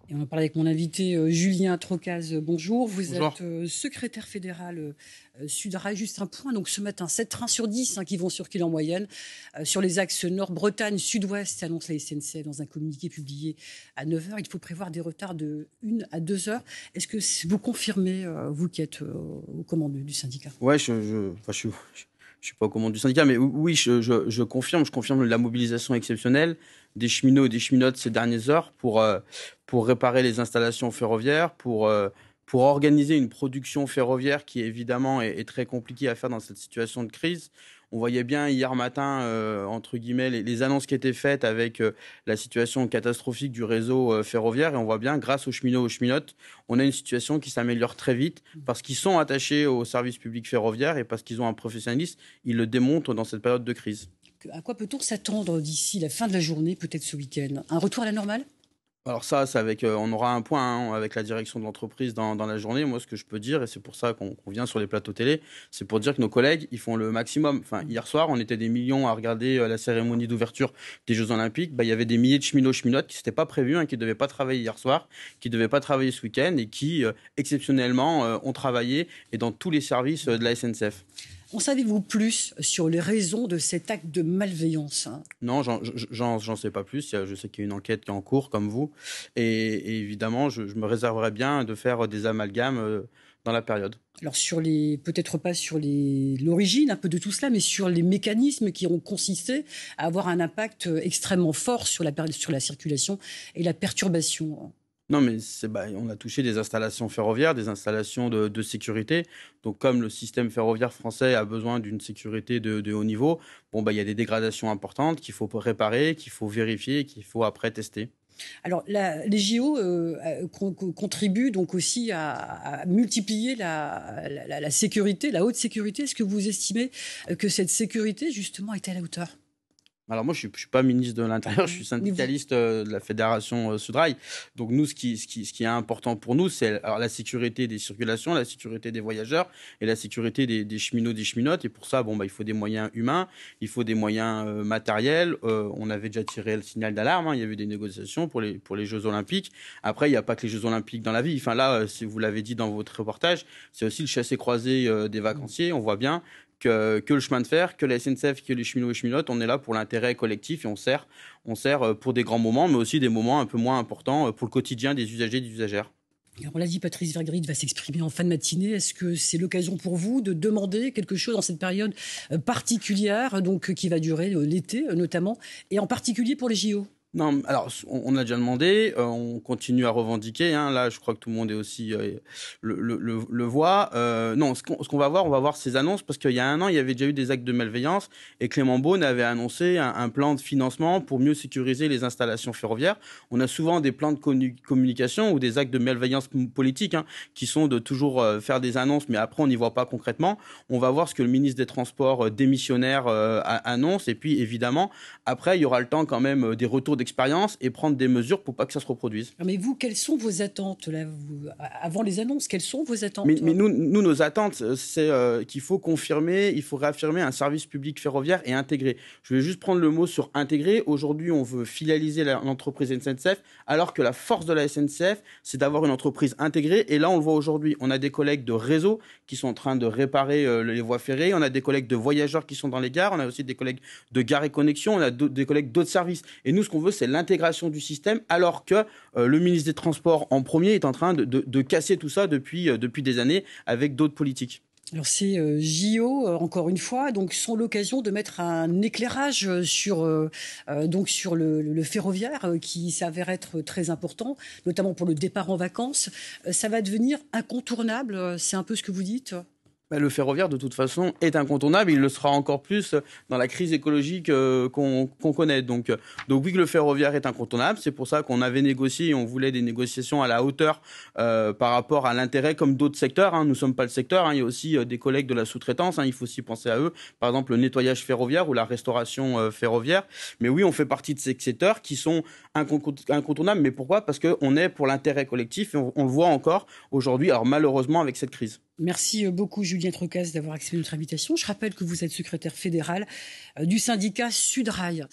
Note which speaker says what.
Speaker 1: Et on va parler avec mon invité Julien Trocaz. Bonjour, vous
Speaker 2: Bonjour.
Speaker 1: êtes secrétaire fédéral Sudrail. Juste un point, donc ce matin, 7 trains sur 10 qui vont circuler en moyenne sur les axes Nord-Bretagne, Sud-Ouest, annonce la SNCF dans un communiqué publié à 9 heures. Il faut prévoir des retards de 1 à 2 heures. Est-ce que vous confirmez, vous qui êtes aux commandes du syndicat?
Speaker 2: Ouais, je suis pas au commande du syndicat, mais oui, je confirme. Je confirme la mobilisation exceptionnelle des cheminots et des cheminotes ces dernières heures pour réparer les installations ferroviaires, pour organiser une production ferroviaire qui évidemment est très compliquée à faire dans cette situation de crise. On voyait bien hier matin, entre guillemets, les annonces qui étaient faites avec la situation catastrophique du réseau ferroviaire. Et on voit bien, grâce aux cheminots et aux cheminotes, on a une situation qui s'améliore très vite parce qu'ils sont attachés au service public ferroviaire et parce qu'ils ont un professionnalisme. Ils le démontrent dans cette période de crise.
Speaker 1: À quoi peut-on s'attendre d'ici la fin de la journée, peut-être ce week-end? Un retour à la normale?
Speaker 2: Alors ça, c'est avec, on aura un point avec la direction de l'entreprise dans la journée. Moi, ce que je peux dire, et c'est pour ça qu'on vient sur les plateaux télé, c'est pour dire que nos collègues, ils font le maximum. Enfin, hier soir, on était des millions à regarder la cérémonie d'ouverture des Jeux Olympiques. Bah, il y avait des milliers de cheminots, cheminotes qui s'étaient pas prévus, qui ne devaient pas travailler hier soir, qui ne devaient pas travailler ce week-end et qui, exceptionnellement, ont travaillé et dans tous les services de la SNCF.
Speaker 1: En savez-vous plus sur les raisons de cet acte de malveillance?
Speaker 2: Non, j'en sais pas plus. Je sais qu'il y a une enquête qui est en cours, comme vous. Et évidemment, je me réserverais bien de faire des amalgames dans la période.
Speaker 1: Alors peut-être pas sur l'origine un peu de tout cela, mais sur les mécanismes qui ont consisté à avoir un impact extrêmement fort sur la circulation et la perturbation.
Speaker 2: Non, mais on a touché des installations ferroviaires, des installations de sécurité. Donc, comme le système ferroviaire français a besoin d'une sécurité de haut niveau, il y a des dégradations importantes qu'il faut réparer, qu'il faut vérifier, qu'il faut après tester.
Speaker 1: Alors, les JO contribuent donc aussi à multiplier la sécurité, la haute sécurité. Est-ce que vous estimez que cette sécurité, justement, est à la hauteur?
Speaker 2: Alors moi, je suis pas ministre de l'Intérieur, je suis syndicaliste de la fédération Sudrail. Donc nous, ce qui est important pour nous, c'est alors la sécurité des circulations, la sécurité des voyageurs et la sécurité des cheminots, des cheminotes. Et pour ça, il faut des moyens humains, il faut des moyens matériels. On avait déjà tiré le signal d'alarme, il y a eu des négociations pour les Jeux Olympiques. Après, il n'y a pas que les Jeux Olympiques dans la vie. Enfin là, si vous l'avez dit dans votre reportage, c'est aussi le chassé-croisé des vacanciers. On voit bien que le chemin de fer, que la SNCF, que les cheminots et cheminotes, on est là pour l'intérêt collectif et on sert pour des grands moments, mais aussi des moments un peu moins importants pour le quotidien des usagers et des usagères.
Speaker 1: Alors, on l'a dit, Patrice Vergrit va s'exprimer en fin de matinée. Est-ce que c'est l'occasion pour vous de demander quelque chose dans cette période particulière, donc qui va durer l'été notamment, et en particulier pour les JO?
Speaker 2: Non, alors on a déjà demandé, on continue à revendiquer. Là, je crois que tout le monde est aussi le voit. Non, ce qu'on va voir, on va voir ces annonces parce qu'il y a un an, il y avait déjà eu des actes de malveillance et Clément Beaune avait annoncé un plan de financement pour mieux sécuriser les installations ferroviaires. On a souvent des plans de communication ou des actes de malveillance politique qui sont de toujours faire des annonces, mais après on n'y voit pas concrètement. On va voir ce que le ministre des Transports démissionnaire annonce et puis évidemment après il y aura le temps quand même des retours d'expérience et prendre des mesures pour pas que ça se reproduise.
Speaker 1: Mais vous, quelles sont vos attentes là, avant les annonces? Quelles sont vos attentes?
Speaker 2: Mais nous, nos attentes, c'est qu'il faut confirmer, il faut réaffirmer un service public ferroviaire et intégré. Je vais juste prendre le mot sur intégré. Aujourd'hui, on veut filialiser l'entreprise SNCF, alors que la force de la SNCF, c'est d'avoir une entreprise intégrée. Et là, on le voit aujourd'hui, on a des collègues de réseau qui sont en train de réparer les voies ferrées, on a des collègues de voyageurs qui sont dans les gares, on a aussi des collègues de Gares et Connexions, on a des collègues d'autres services. Et nous, ce qu'on veut, c'est l'intégration du système, alors que le ministre des Transports en premier est en train de casser tout ça depuis des années avec d'autres politiques.
Speaker 1: Alors ces JO, encore une fois, donc sont l'occasion de mettre un éclairage sur le ferroviaire qui s'avère être très important, notamment pour le départ en vacances. Ça va devenir incontournable, c'est un peu ce que vous dites?
Speaker 2: Le ferroviaire, de toute façon, est incontournable. Il le sera encore plus dans la crise écologique qu'on connaît. Donc oui, que le ferroviaire est incontournable. C'est pour ça qu'on avait négocié et on voulait des négociations à la hauteur par rapport à l'intérêt comme d'autres secteurs. Nous ne sommes pas le secteur. Il y a aussi des collègues de la sous-traitance. Il faut aussi penser à eux. Par exemple, le nettoyage ferroviaire ou la restauration ferroviaire. Mais oui, on fait partie de ces secteurs qui sont incontournables. Mais pourquoi? Parce qu'on est pour l'intérêt collectif et on le voit encore aujourd'hui, alors malheureusement avec cette crise.
Speaker 1: Merci beaucoup Julien Trocaz d'avoir accepté notre invitation. Je rappelle que vous êtes secrétaire fédéral du syndicat Sudrail.